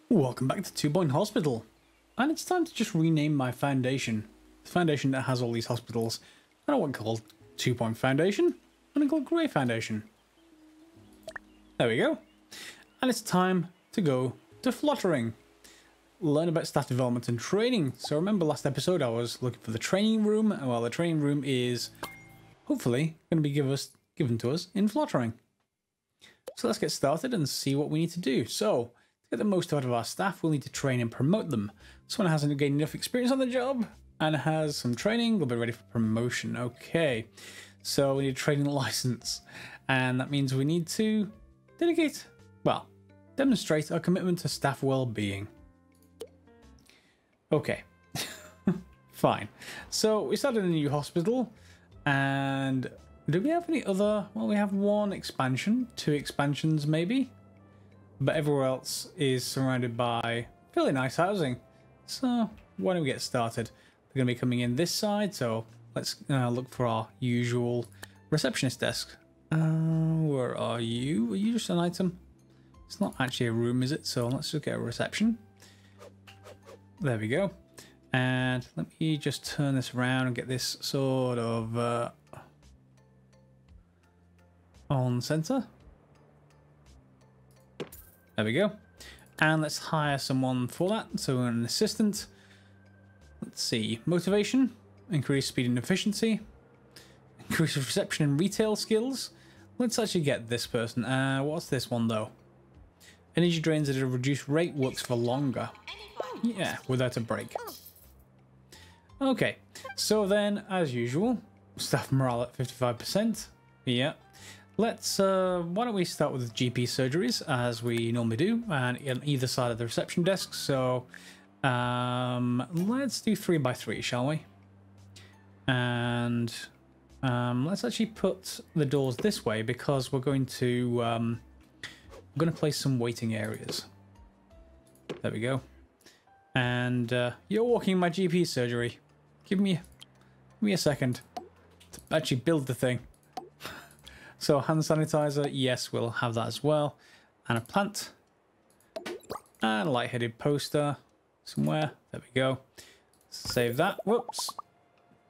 Welcome back to 2 Point Hospital. And it's time to just rename my foundation. The foundation that has all these hospitals. I don't want to call 2 Point Foundation. I'm going to call it Grey Foundation. There we go. And it's time to go to Fluttering. Learn about staff development and training. So remember last episode I was looking for the training room. Well, the training room is hopefully going to be given to us in Fluttering. So let's get started and see what we need to do. So to get the most out of our staff, we'll need to train and promote them. Someone hasn't gained enough experience on the job and has some training, they'll be ready for promotion. Okay, so we need a training license, and that means we need to demonstrate our commitment to staff well-being. Okay, fine. So we started a new hospital, and do we have any other? Well, we have one expansion, 2 expansions maybe, but everywhere else is surrounded by fairly nice housing. So why don't we get started? They're going to be coming in this side, so let's look for our usual receptionist desk. Where are you? Are you just an item? It's not actually a room, is it? So let's just get a reception. There we go. And let me just turn this around and get this sort of on center. There we go. And let's hire someone for that. So an assistant. Let's see. Motivation. Increase speed and efficiency. Increase reception and retail skills. Let's actually get this person. What's this one though? Energy drains at a reduced rate, works for longer. Yeah, without a break. Okay. So then, as usual, staff morale at 55%. Yeah. Let's, why don't we start with GP surgeries, as we normally do, and on either side of the reception desk. So, let's do 3 by 3, shall we? And, let's actually put the doors this way, because we're going to place some waiting areas. There we go. And, you're walking in my GP surgery. Give me a second to actually build the thing. So hand sanitizer, yes, we'll have that as well. And a plant. And a light-headed poster somewhere. There we go. Save that. Whoops.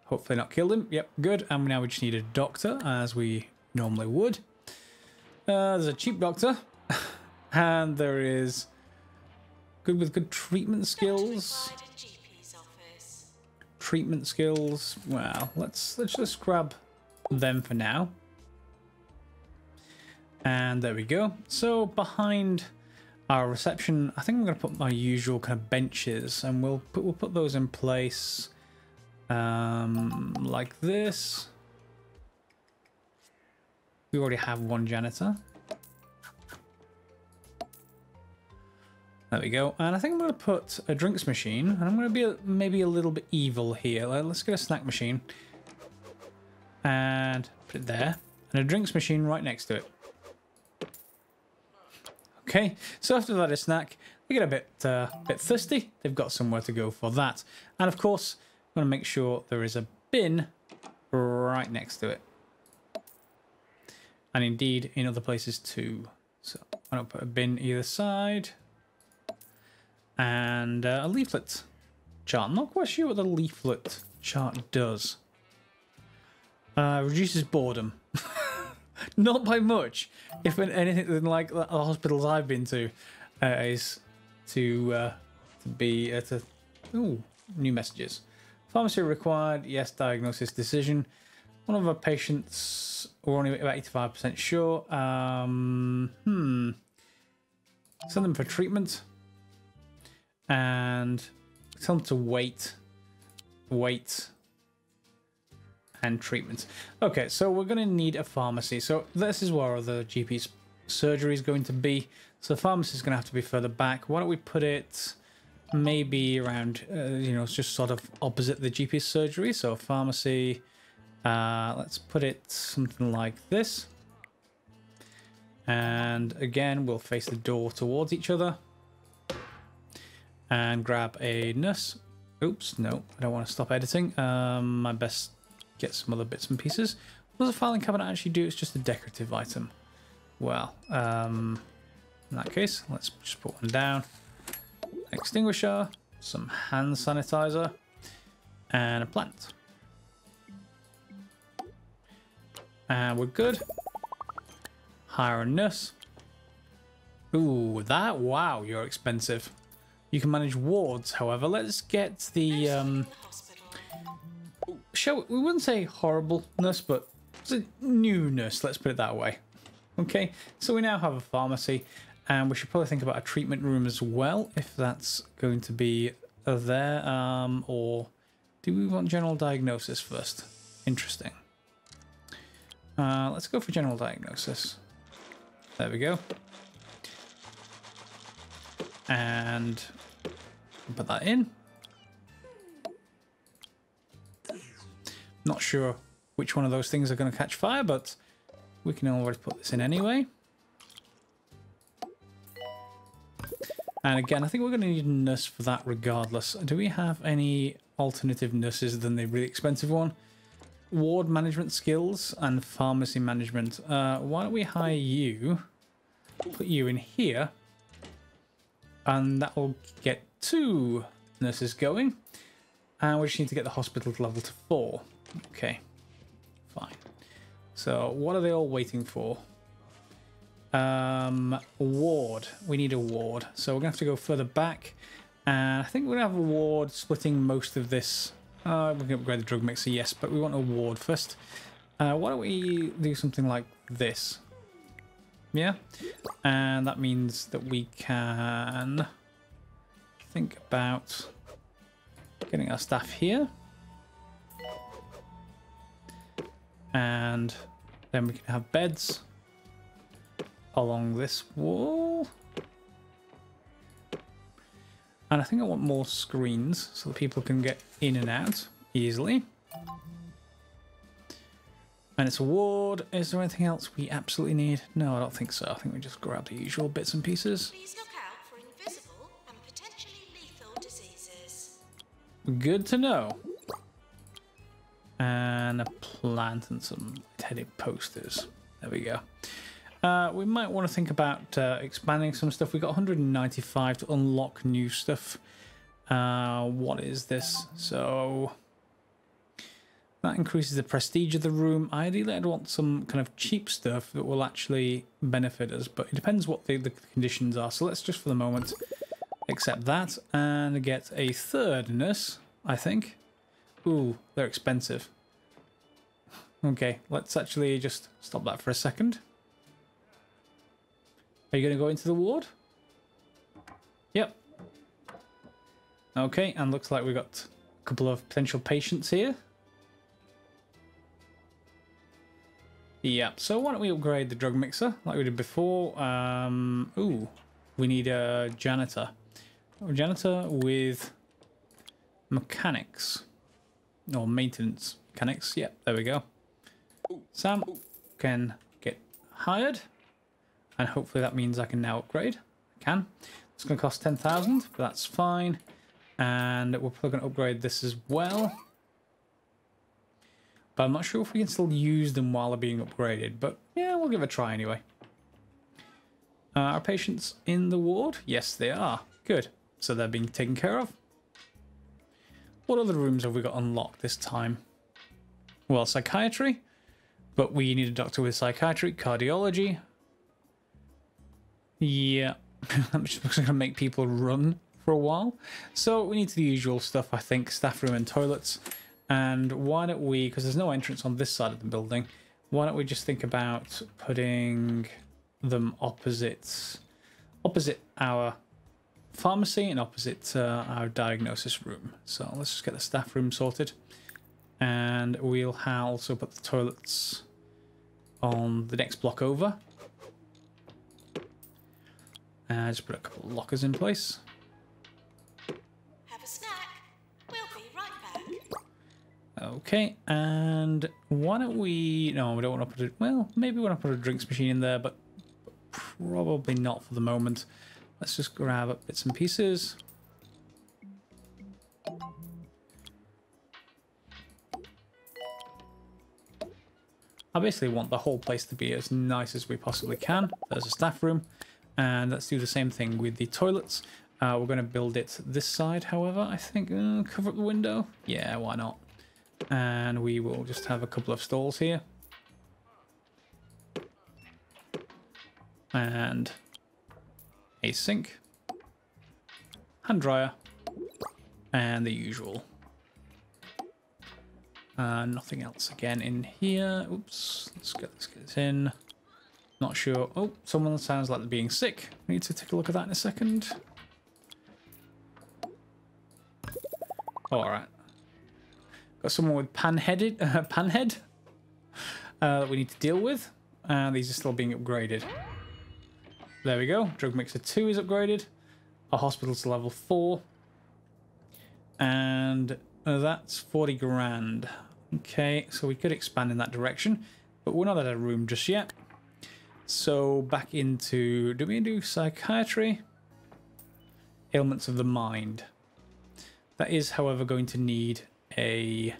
Hopefully not killed him. Yep, good. And now we just need a doctor, as we normally would. There's a cheap doctor. And there is good with good treatment skills. Treatment skills. Well, let's just grab them for now. And there we go. So behind our reception, I think I'm going to put my usual kind of benches, and we'll put those in place like this. We already have one janitor. There we go. And I think I'm going to put a drinks machine, and I'm going to be maybe a little bit evil here. Let's get a snack machine and put it there, and a drinks machine right next to it. Okay, so after that, a snack, they get a bit thirsty. They've got somewhere to go for that. And of course, I'm going to make sure there is a bin right next to it. And indeed, in other places too. So I'm going to put a bin either side. And a leaflet chart. I'm not quite sure what the leaflet chart does. Reduces boredom. Not by much. If anything like the hospitals I've been to is to ooh, new messages. Pharmacy required. Yes, diagnosis decision. One of our patients, we're only about 85% sure. Send them for treatment. And tell them to wait. And treatment. Okay, so we're going to need a pharmacy. So this is where the GP's surgery is going to be. So the pharmacy is going to have to be further back. Why don't we put it maybe around, it's just sort of opposite the GP's surgery. So pharmacy, let's put it something like this. And again, we'll face the door towards each other. And grab a nurse. Oops, no, I don't want to stop editing. My best get some other bits and pieces. What does a filing cabinet actually do? It's just a decorative item. Well, in that case, let's just put one down. extinguisher, some hand sanitizer, and a plant. And we're good. Hire a nurse. Ooh, that, wow, you're expensive. You can manage wards, however. Let's get the, we wouldn't say horribleness, but it's a newness, let's put it that way. Okay, so we now have a pharmacy, and we should probably think about a treatment room as well, if that's going to be there, or do we want general diagnosis first? Interesting. Let's go for general diagnosis. There we go. And put that in. Not sure which one of those things are going to catch fire, but we can already put this in anyway. And again, I think we're going to need a nurse for that regardless. Do we have any alternative nurses than the really expensive one? Ward management skills and pharmacy management. Why don't we hire you? Put you in here. And that will get 2 nurses going. And we just need to get the hospital to level to 4. Okay, fine. So what are they all waiting for? Ward. We need a ward. So we're going to have to go further back. And I think we're going to have a ward splitting most of this. We're going to upgrade the drug mixer, yes, but we want a ward first. Why don't we do something like this? Yeah, and that means that we can think about getting our staff here. And then we can have beds along this wall. And I think I want more screens so that people can get in and out easily. And it's a ward. Is there anything else we absolutely need? No, I don't think so. I think we just grab the usual bits and pieces. Please look out for invisible and potentially lethal diseases. Good to know. And a plant and some headed posters. There we go. We might want to think about expanding some stuff. We've got 195 to unlock new stuff. What is this? So that increases the prestige of the room. Ideally, I'd want some kind of cheap stuff that will actually benefit us, but it depends what the conditions are. So let's just for the moment accept that and get a third nurse, I think. Ooh, they're expensive. Okay, let's actually just stop that for a second. Are you going to go into the ward? Yep. Okay, and looks like we've got a couple of potential patients here. Yeah, so why don't we upgrade the drug mixer like we did before? Ooh, we need a janitor. A janitor with mechanics. Or maintenance mechanics. Yep, there we go. Sam can get hired. And hopefully that means I can now upgrade. I can. It's going to cost 10,000, but that's fine. And we're probably going to upgrade this as well. But I'm not sure if we can still use them while they're being upgraded. But yeah, we'll give it a try anyway. Are patients in the ward? Yes, they are. Good. So they're being taken care of. What other rooms have we got unlocked this time? Well, psychiatry. But we need a doctor with psychiatry. Cardiology. Yeah. I'm just going to make people run for a while. So we need the usual stuff, I think. Staff room and toilets. And why don't we, because there's no entrance on this side of the building, why don't we just think about putting them opposite our pharmacy and opposite our diagnosis room. So let's just get the staff room sorted. And we'll also put the toilets on the next block over. And just put a couple of lockers in place. Have a snack. We'll be right back. Okay, and why don't we... No, we don't want to put it... Well, maybe we want to put a drinks machine in there, but probably not for the moment. Let's just grab up bits and pieces. I basically want the whole place to be as nice as we possibly can. There's a staff room. And let's do the same thing with the toilets. We're going to build it this side, however, I think. Cover up the window. Yeah, why not? And we will just have a couple of stalls here. And a sink. Hand dryer. And the usual. Nothing else again in here. Oops. Let's get this in. Not sure. Oh, someone sounds like they're being sick. We need to take a look at that in a second. Alright. Got someone with panhead that we need to deal with. And these are still being upgraded. There we go. Drug Mixer 2 is upgraded. Our hospital's to level 4. And that's 40 grand. Okay, so we could expand in that direction. But we're not at a room just yet. So back into... Do we do psychiatry? Ailments of the mind. That is, however, going to need a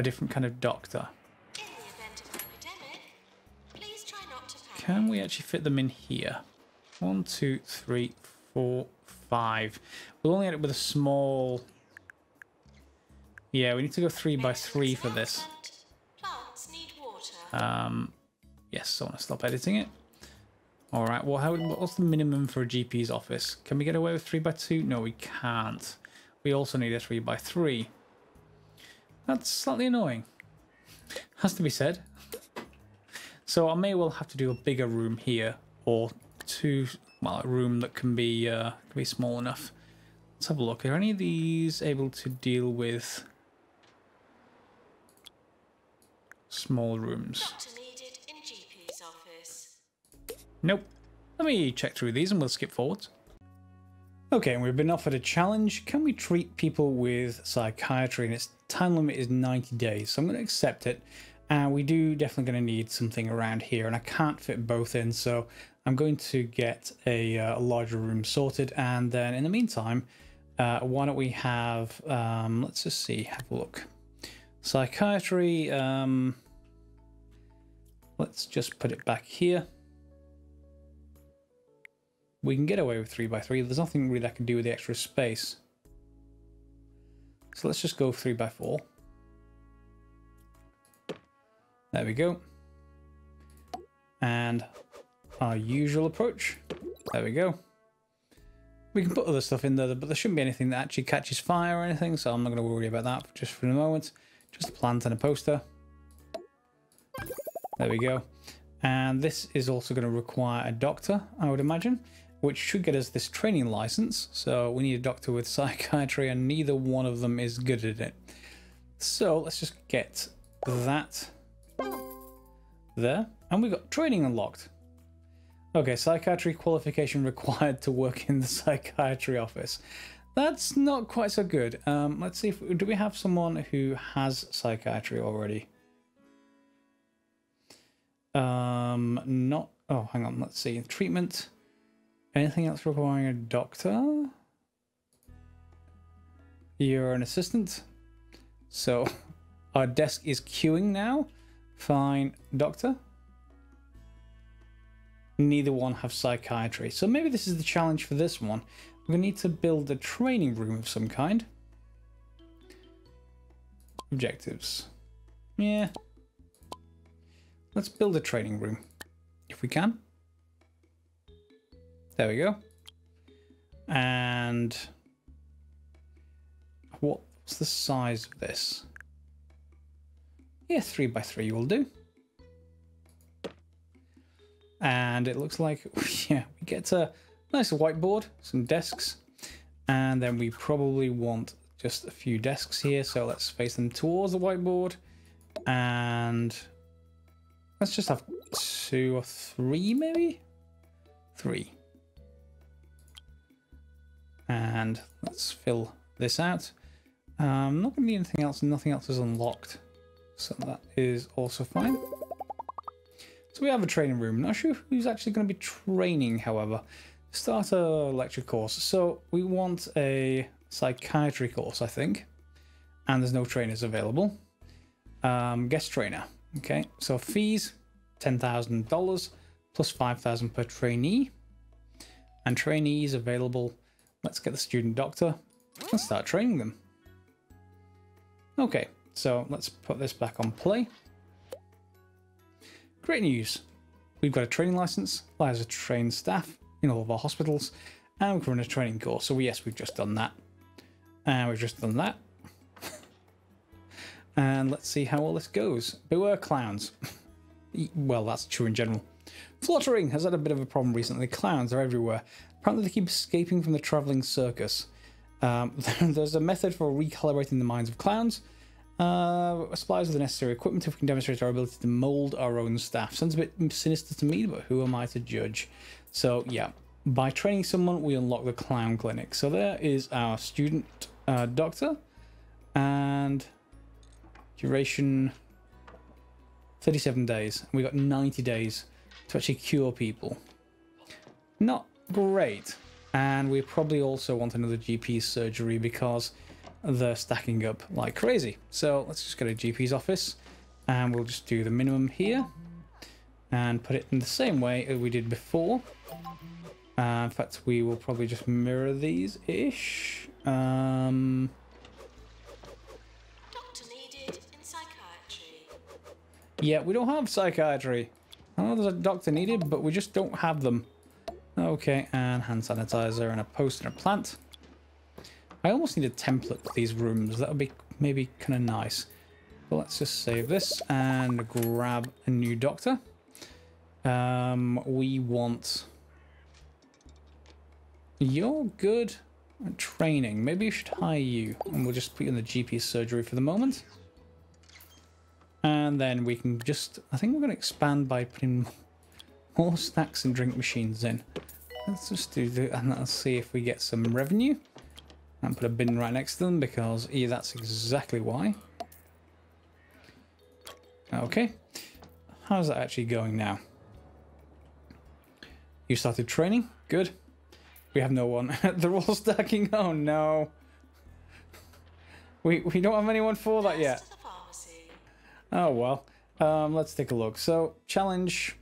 different kind of doctor. In the event of an epidemic, please try not to panic. Can we actually fit them in here? 1, 2, 3, 4, 5. We'll only end up with a small... Yeah, we need to go 3 by 3 for this. Plants need water. Yes, I want to stop editing it. All right. Well, what's the minimum for a GP's office? Can we get away with 3 by 2? No, we can't. We also need a 3 by 3. That's slightly annoying. Has to be said. So I may well have to do a bigger room here, or a room that can be small enough. Let's have a look. Are any of these able to deal with small rooms? Doctor needed in GP's office. Nope. Let me check through these and we'll skip forwards. Okay, and we've been offered a challenge. Can we treat people with psychiatry? And its time limit is 90 days. So I'm going to accept it. And we do definitely going to need something around here. And I can't fit both in. So I'm going to get a larger room sorted. And then in the meantime, why don't we have, let's just see, have a look. Psychiatry, let's just put it back here. We can get away with 3 by 3. There's nothing really I can do with the extra space. So let's just go 3 by 4. There we go. And our usual approach. There we go. We can put other stuff in there, but there shouldn't be anything that actually catches fire or anything, so I'm not going to worry about that just for the moment. Just a plant and a poster. There we go. And this is also going to require a doctor, I would imagine, which should get us this training license. So we need a doctor with psychiatry, and neither one of them is good at it. So let's just get that there. And we've got training unlocked. Okay, psychiatry qualification required to work in the psychiatry office. That's not quite so good. Let's see, do we have someone who has psychiatry already? Not, oh, hang on, let's see. Treatment. Anything else requiring a doctor? You're an assistant. So our desk is queuing now. Fine, doctor. Neither one have psychiatry. So maybe this is the challenge for this one. We're going to need to build a training room of some kind. Objectives. Yeah. Let's build a training room. If we can. There we go. And what's the size of this? Yeah, 3 by 3 will do. And it looks like, yeah, we get a nice whiteboard, some desks, and then we probably want just a few desks here. So let's face them towards the whiteboard, and let's just have 2 or 3, maybe 3. And let's fill this out. Not going to need anything else. Nothing else is unlocked, so that is also fine. So we have a training room. Not sure who's actually going to be training, however. Start a lecture course. So we want a psychiatry course, I think. And there's no trainers available. Guest trainer. Okay, so fees, $10,000 plus $5,000 per trainee. And trainees available. Let's get the student doctor and start training them. Okay, so let's put this back on play. Great news. We've got a training license, allows us to train staff in all of our hospitals, and we can run a training course. So yes, we've just done that. And we've just done that. And let's see how all this goes. Beware clowns. Well, that's true in general. Fluttering has had a bit of a problem recently. Clowns are everywhere. Apparently they keep escaping from the travelling circus. There's a method for recalibrating the minds of clowns. Supplies with the necessary equipment if we can demonstrate our ability to mould our own staff. Sounds a bit sinister to me, but who am I to judge? So yeah, by training someone, we unlock the clown clinic. So there is our student doctor. And duration 37 days. We got 90 days to actually cure people. Not great. And we probably also want another GP surgery because they're stacking up like crazy. So let's just go to GP's office and we'll just do the minimum here and put it in the same way as we did before. In fact, we will probably just mirror these-ish. Yeah, we don't have psychiatry. I know there's a doctor needed, but we just don't have them. Okay, and hand sanitizer and a post and a plant. I almost need a template for these rooms. That would be maybe kind of nice. But let's just save this and grab a new doctor. We want... You're good at training. Maybe you should hire you. And we'll just put you in the GP surgery for the moment. And then we can just... I think we're going to expand by putting more snacks and drink machines in. Let's just do that and let's see if we get some revenue. And put a bin right next to them because, yeah, that's exactly why. Okay. How's that actually going now? You started training? Good. We have no one. They're all stacking. Oh no. We don't have anyone for that yet. Oh well. Let's take a look. So, challenge.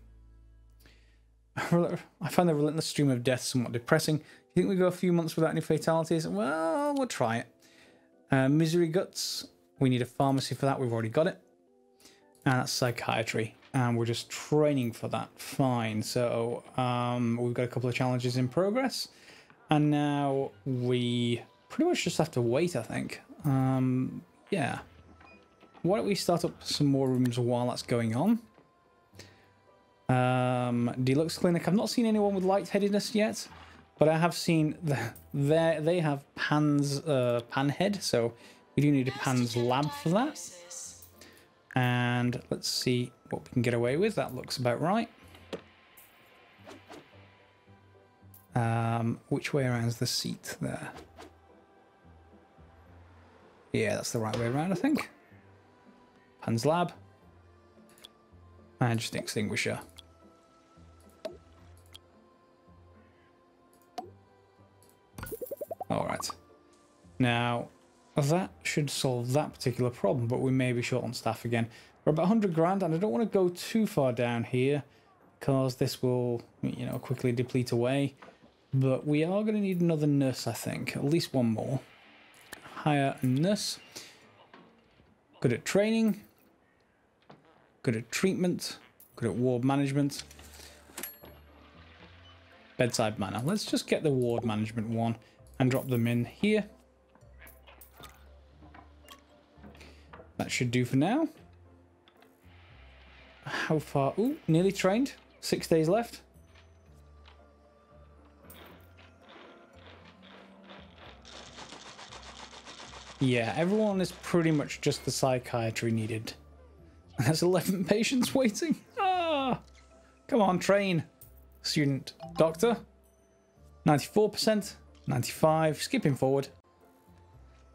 I find the relentless stream of death somewhat depressing. Do you think we go a few months without any fatalities? Well, we'll try it. Misery guts. We need a pharmacy for that. We've already got it. And that's psychiatry. And we're just training for that. Fine. So, we've got a couple of challenges in progress. And now we pretty much just have to wait, I think. Yeah. Why don't we start up some more rooms while that's going on? Deluxe Clinic. I've not seen anyone with lightheadedness yet, but I have seen they have Panhead, so we do need a Pan's lab for that. And let's see what we can get away with. That looks about right. Which way around is the seat there? Yeah, that's the right way around, I think. Pan's lab. And just an extinguisher. Alright. Now, that should solve that particular problem, but we may be short on staff again. We're about 100 grand, and I don't want to go too far down here, because this will, you know, quickly deplete away. But we are going to need another nurse, I think. At least one more. Hire a nurse. Good at training. Good at treatment. Good at ward management. Bedside manner. Let's just get the ward management one and drop them in here. That should do for now. How far? Ooh, nearly trained. 6 days left. Yeah, everyone is pretty much just the psychiatry needed. There's 11 patients waiting. Ah! Come on, train. Student doctor. 94%. 95. Skipping forward.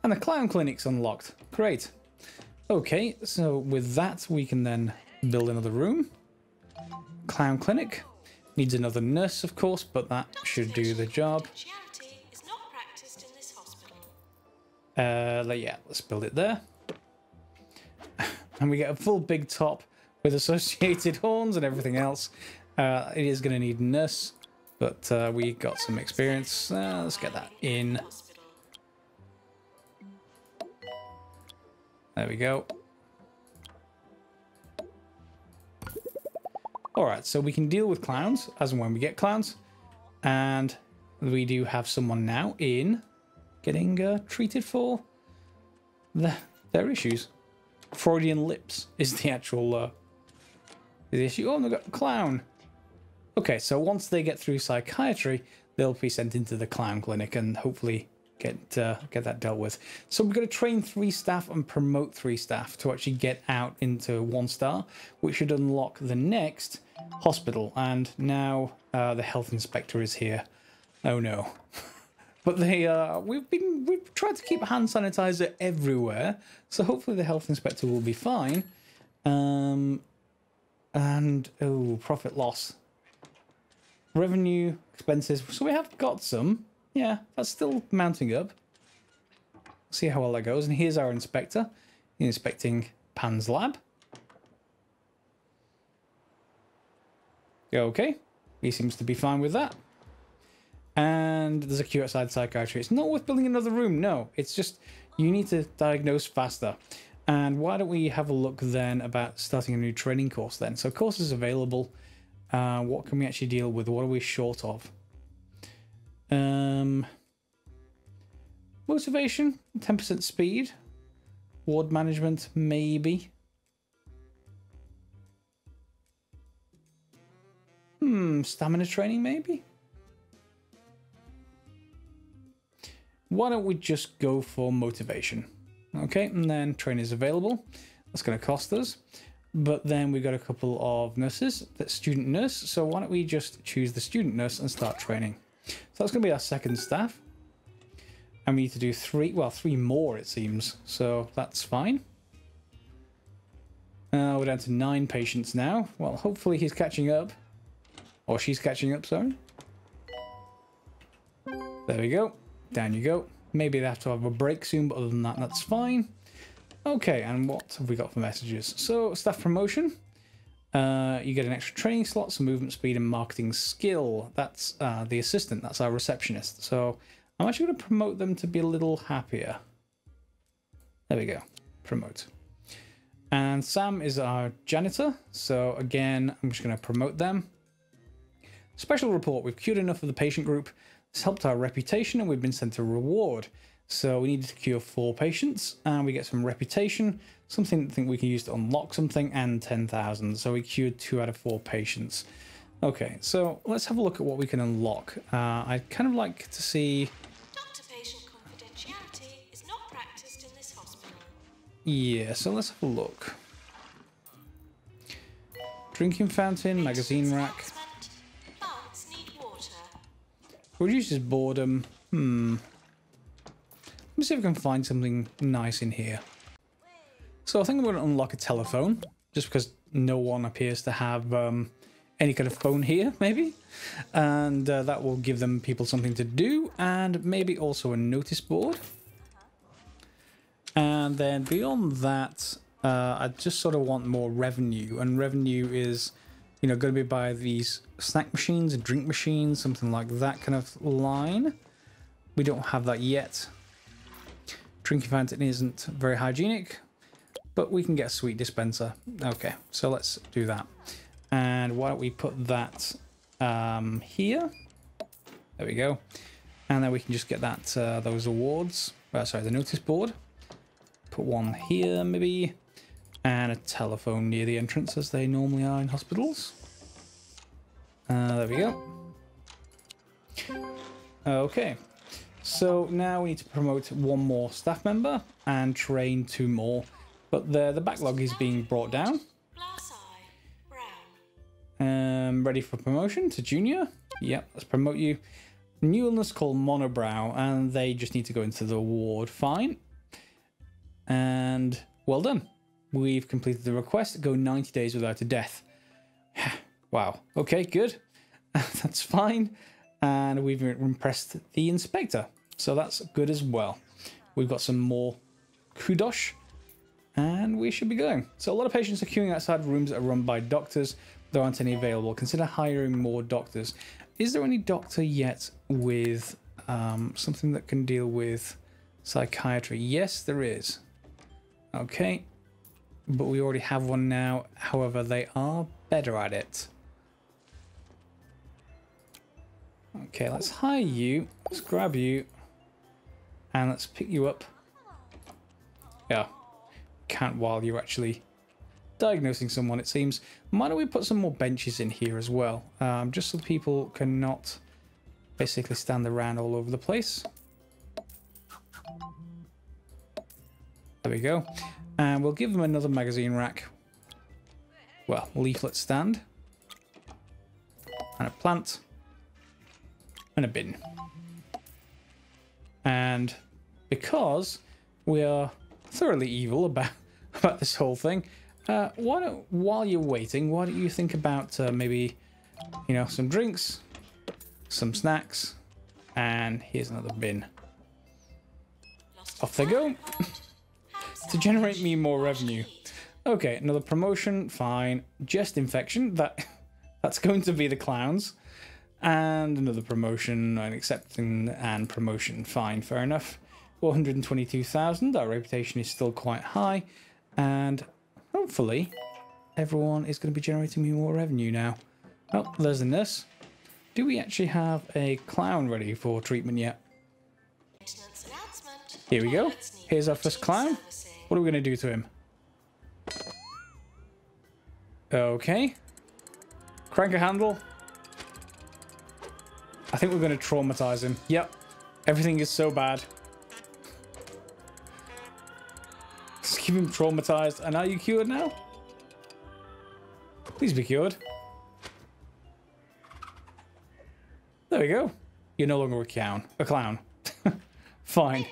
And the clown clinic's unlocked. Great. Okay, so with that, we can then build another room. Clown clinic. Needs another nurse, of course, but that should do the job. Yeah, let's build it there. And we get a full big top with associated horns and everything else. It is going to need a nurse. But we got some experience. Let's get that in. Hospital. There we go. Alright, so we can deal with clowns as and when we get clowns. And we do have someone now in getting treated for their issues. Freudian lips is the actual the issue. Oh, they've got a clown. Okay, so once they get through psychiatry, they'll be sent into the clown clinic and hopefully get that dealt with. So we're going to train 3 staff and promote 3 staff to actually get out into 1 star, which should unlock the next hospital. And now the health inspector is here. Oh no. But we've tried to keep hand sanitizer everywhere, so hopefully the health inspector will be fine. And oh, profit loss, revenue, expenses. So we have got some. Yeah, that's still mounting up. See how well that goes. And here's our inspector inspecting Pan's lab. Okay, he seems to be fine with that. And there's a queue outside psychiatry. It's not worth building another room, no. It's just you need to diagnose faster. And why don't we have a look then about starting a new training course then? So courses available. What can we actually deal with? What are we short of? Motivation, 10% speed. Ward management, maybe. Stamina training, maybe? Why don't we just go for motivation? Okay, and then trainers available. That's going to cost us. But then we've got a couple of nurses. That's student nurse. So why don't we just choose the student nurse and start training? So that's going to be our second staff. And we need to do 3 more it seems. So that's fine. We're down to 9 patients now. Well, hopefully he's catching up. Or she's catching up, sorry. There we go. Down you go. Maybe they have to have a break soon, but other than that, that's fine. Okay, and what have we got for messages? So, staff promotion. You get an extra training slot, some movement speed, and marketing skill. That's the assistant. That's our receptionist. So, I'm actually going to promote them to be a little happier. There we go. Promote. And Sam is our janitor. So, again, I'm just going to promote them. Special report. We've cured enough of the patient group. It's helped our reputation and we've been sent a reward. So we needed to cure 4 patients and we get some reputation, something I think we can use to unlock something, and 10,000. So we cured 2 out of 4 patients. Okay, so let's have a look at what we can unlock. I'd kind of like to see... Doctor-patient confidentiality is not practiced in this hospital. Yeah, so let's have a look. Drinking fountain, magazine rack. Plants need water. Reduces boredom. Let me see if I can find something nice in here. So I think I'm going to unlock a telephone, just because no one appears to have any kind of phone here, maybe. And that will give them people something to do, and maybe also a notice board. And then beyond that, I just sort of want more revenue, and revenue is, you know, going to be by these snack machines, drink machines, something like that kind of line. We don't have that yet. Drinking fountain isn't very hygienic, but we can get a sweet dispenser. Okay, so let's do that. And why don't we put that here? There we go. And then we can just get that those awards. Sorry, the notice board. Put one here, maybe. And a telephone near the entrance, as they normally are in hospitals. There we go. Okay. So now we need to promote 1 more staff member and train 2 more. But the backlog is being brought down. Glass eye, brown. Ready for promotion to junior. Yep, let's promote you. New illness called monobrow, and they just need to go into the ward. Fine. And well done. We've completed the request. Go 90 days without a death. Wow. Okay, good. That's fine. And we've impressed the inspector. So that's good as well. We've got some more kudos. And we should be going. So a lot of patients are queuing outside rooms that are run by doctors. There aren't any available. Consider hiring more doctors. is there any doctor yet with something that can deal with psychiatry? Yes, there is. Okay. But we already have one now. However, they are better at it. Okay, let's hire you. Let's grab you. And let's pick you up. Yeah. Can't while you're actually diagnosing someone, it seems. Why don't we put some more benches in here as well? Just so people cannot basically stand around all over the place. There we go. And we'll give them another magazine rack. Well, leaflet stand. And a plant. And a bin. And because we are thoroughly evil about this whole thing, while you're waiting, why don't you think about maybe, you know, some drinks, some snacks, and here's another bin. Off they go. To generate me more revenue. Okay, another promotion, fine. Chest infection, that's going to be the clowns. And another promotion, an accepting and promotion, fine, fair enough. 422,000, our reputation is still quite high. And hopefully everyone is going to be generating me more revenue now. Oh, there's a nurse. Do we actually have a clown ready for treatment yet? Here we go. Here's our first clown. What are we going to do to him? Okay. Crank a handle. I think we're going to traumatize him. Yep. Everything is so bad. Let's keep him traumatized. And are you cured now? Please be cured. There we go. You're no longer a clown. A clown. Fine.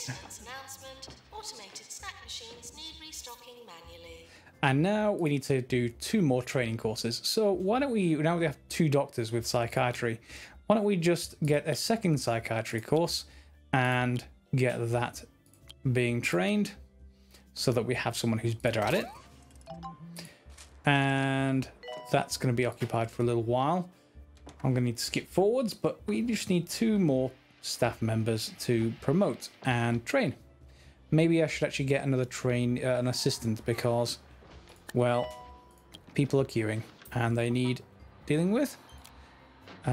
And now we need to do 2 more training courses. So why don't we, now we have 2 doctors with psychiatry, why don't we just get a second psychiatry course and get that being trained so that we have someone who's better at it. And that's going to be occupied for a little while. I'm going to need to skip forwards, but we just need 2 more staff members to promote and train. Maybe I should actually get another an assistant because, well, people are queuing and they need dealing with. They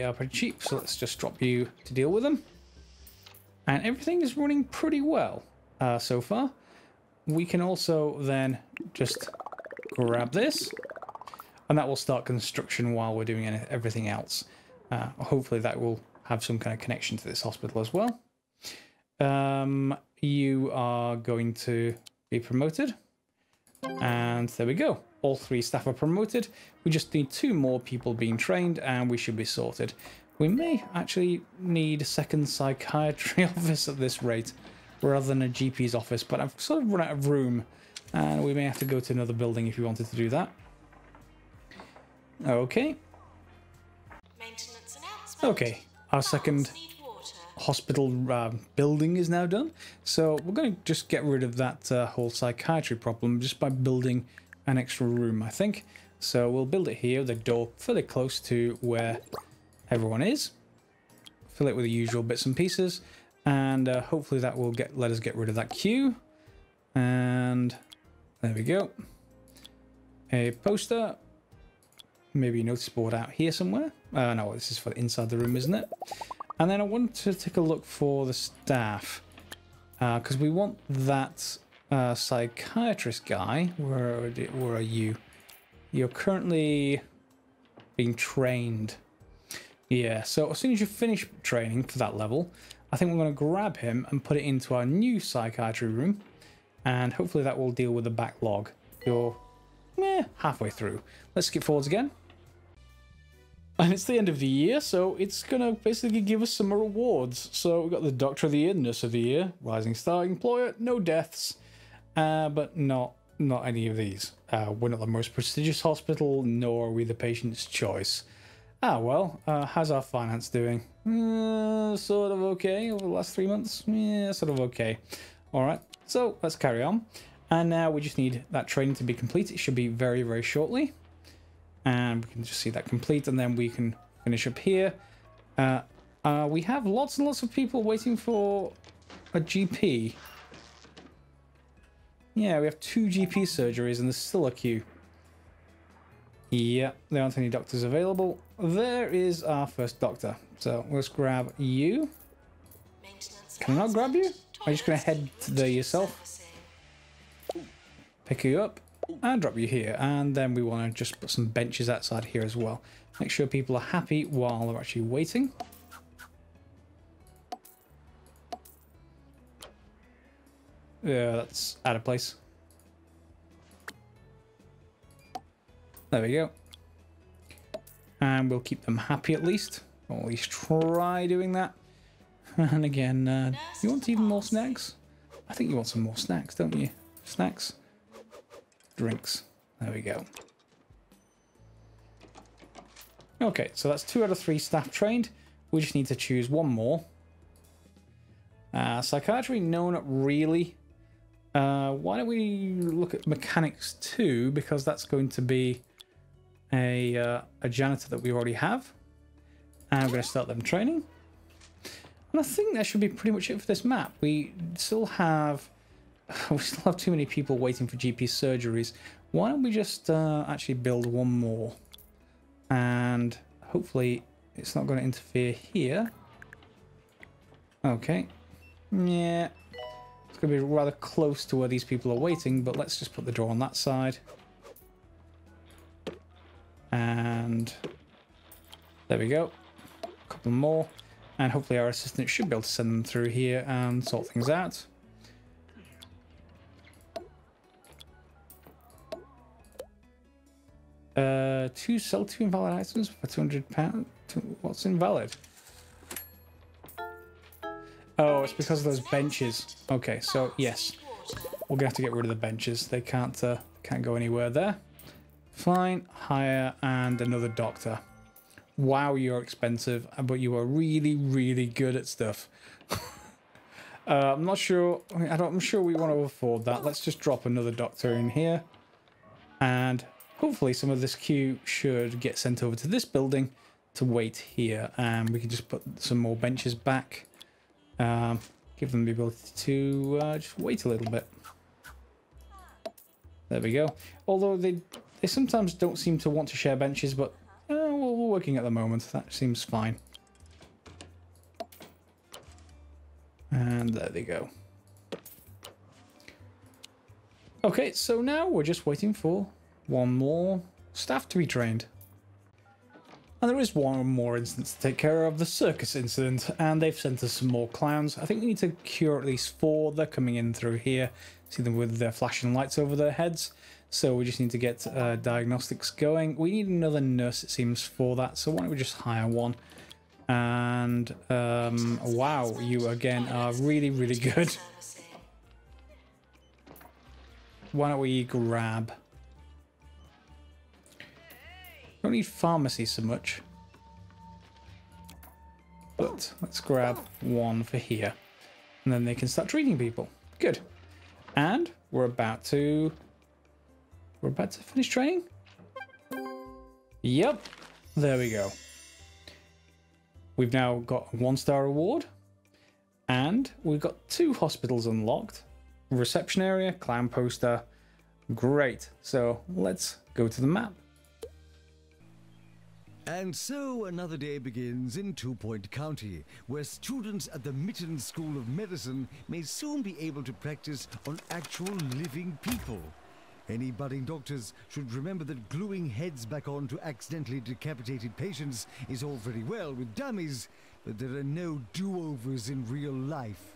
are pretty cheap, so let's just drop you to deal with them. And everything is running pretty well so far. We can also then just grab this, and that will start construction while we're doing everything else. Hopefully that will have some kind of connection to this hospital as well. You are going to be promoted. And there we go. All 3 staff are promoted. We just need 2 more people being trained and we should be sorted. We may actually need a second psychiatry office at this rate rather than a GP's office, but I've sort of run out of room and we may have to go to another building if we wanted to do that. Okay. Okay, our second hospital building is now done. So we're going to just get rid of that whole psychiatry problem just by building an extra room, I think. So we'll build it here, the door fairly close to where everyone is. Fill it with the usual bits and pieces. And hopefully that will let us get rid of that queue. And there we go. A poster. Maybe a notice board out here somewhere. No, this is for inside the room, isn't it? And then I want to take a look for the staff. Because we want that psychiatrist guy. Where are you? You're currently being trained. Yeah, so as soon as you finish training for that level, I think we're going to grab him and put it into our new psychiatry room. And hopefully that will deal with the backlog. You're halfway through. Let's skip forwards again. And it's the end of the year, so it's going to basically give us some rewards. So we've got the Doctor of the Year, Nurse of the Year, Rising Star Employer, no deaths, but not any of these. We're not the most prestigious hospital, nor are we the patient's choice. Well, how's our finance doing? Sort of okay over the last 3 months. Yeah, sort of okay. All right, so let's carry on. And now we just need that training to be complete. It should be very, very shortly. And we can just see that complete, and then we can finish up here. We have lots and lots of people waiting for a GP. Yeah, we have 2 GP surgeries and there's still a queue. Yeah, there aren't any doctors available. There is our first doctor. So let's grab you. Can I not grab you? I'm just going to head to there yourself. Pick you up and drop you here. And then we want to just put some benches outside here as well. Make sure people are happy while they're actually waiting. Yeah, that's out of place. There we go. And we'll keep them happy at least. Or at least try doing that. And again, you want even more snacks? I think you want some more snacks, don't you? Snacks. Drinks. There we go. Okay, so that's 2 out of 3 staff trained. We just need to choose one more. Psychiatry, no, not really. Why don't we look at mechanics 2, because that's going to be a janitor that we already have. And I'm going to start them training. And I think that should be pretty much it for this map. We still have too many people waiting for GP surgeries. Why don't we just actually build one more? And hopefully it's not going to interfere here. Okay. Yeah. It's going to be rather close to where these people are waiting, but let's just put the door on that side. And there we go. A couple more. And hopefully our assistant should be able to send them through here and sort things out. Sell 2 invalid items for £200. What's invalid? Oh, it's because of those benches. Okay, so yes, we're gonna have to get rid of the benches. They can't go anywhere there. Fine, hire and another doctor. Wow, you're expensive, but you are really, really good at stuff. I'm not sure. I'm sure we want to afford that. Let's just drop another doctor in here, and hopefully some of this queue should get sent over to this building to wait here, and we can just put some more benches back. Give them the ability to just wait a little bit. There we go. Although they sometimes don't seem to want to share benches, but we're working at the moment. That seems fine. And there they go. Okay, so now we're just waiting for one more staff to be trained. And there is one more instance to take care of, the circus incident, and they've sent us some more clowns. I think we need to cure at least 4. They're coming in through here. See them with their flashing lights over their heads. So we just need to get diagnostics going. We need another nurse, it seems, for that. So why don't we just hire one? And wow, you again are really, really good. Why don't we grab... Don't need pharmacy so much, but let's grab one for here, and then they can start treating people. Good. And we're about to finish training. Yep, there we go. We've now got a 1-star reward, and we've got 2 hospitals unlocked. Reception area, clown poster. Great. So let's go to the map. And so another day begins in 2 Point County, where students at the Mitten School of Medicine may soon be able to practice on actual living people. Any budding doctors should remember that gluing heads back on to accidentally decapitated patients is all very well with dummies, but there are no do-overs in real life.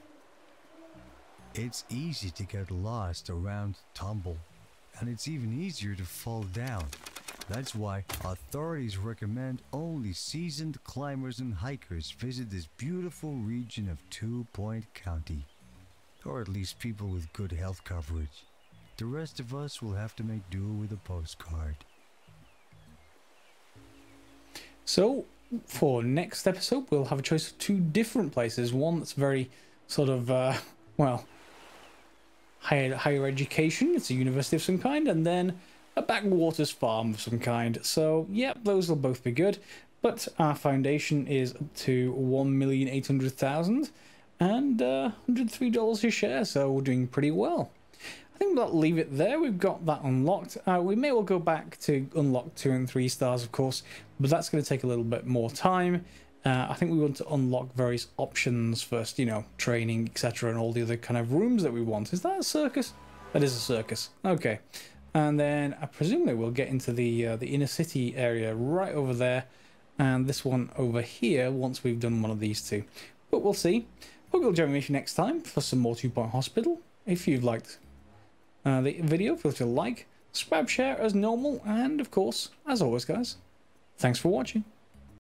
It's easy to get lost around Tumble, and it's even easier to fall down. That's why authorities recommend only seasoned climbers and hikers visit this beautiful region of 2 Point County. Or at least people with good health coverage. The rest of us will have to make do with a postcard. So, for next episode, we'll have a choice of 2 different places. One that's very sort of, well, higher education. It's a university of some kind. And then a backwaters farm of some kind. So, yeah, those will both be good. But our foundation is up to 1,800,000 and $103 a share, so we're doing pretty well. I think we'll leave it there. We've got that unlocked. We may well go back to unlock 2 and 3 stars, of course, but that's going to take a little bit more time. I think we want to unlock various options first, you know, training, etc., and all the other kind of rooms that we want. Is that a circus? That is a circus. Okay. And then I presumably we'll get into the inner city area right over there, and this one over here once we've done one of these two. But we'll see. Hope you'll join me next time for some more 2 Point Hospital. If you've liked the video, feel free to like, subscribe, share as normal, and of course, as always, guys, thanks for watching.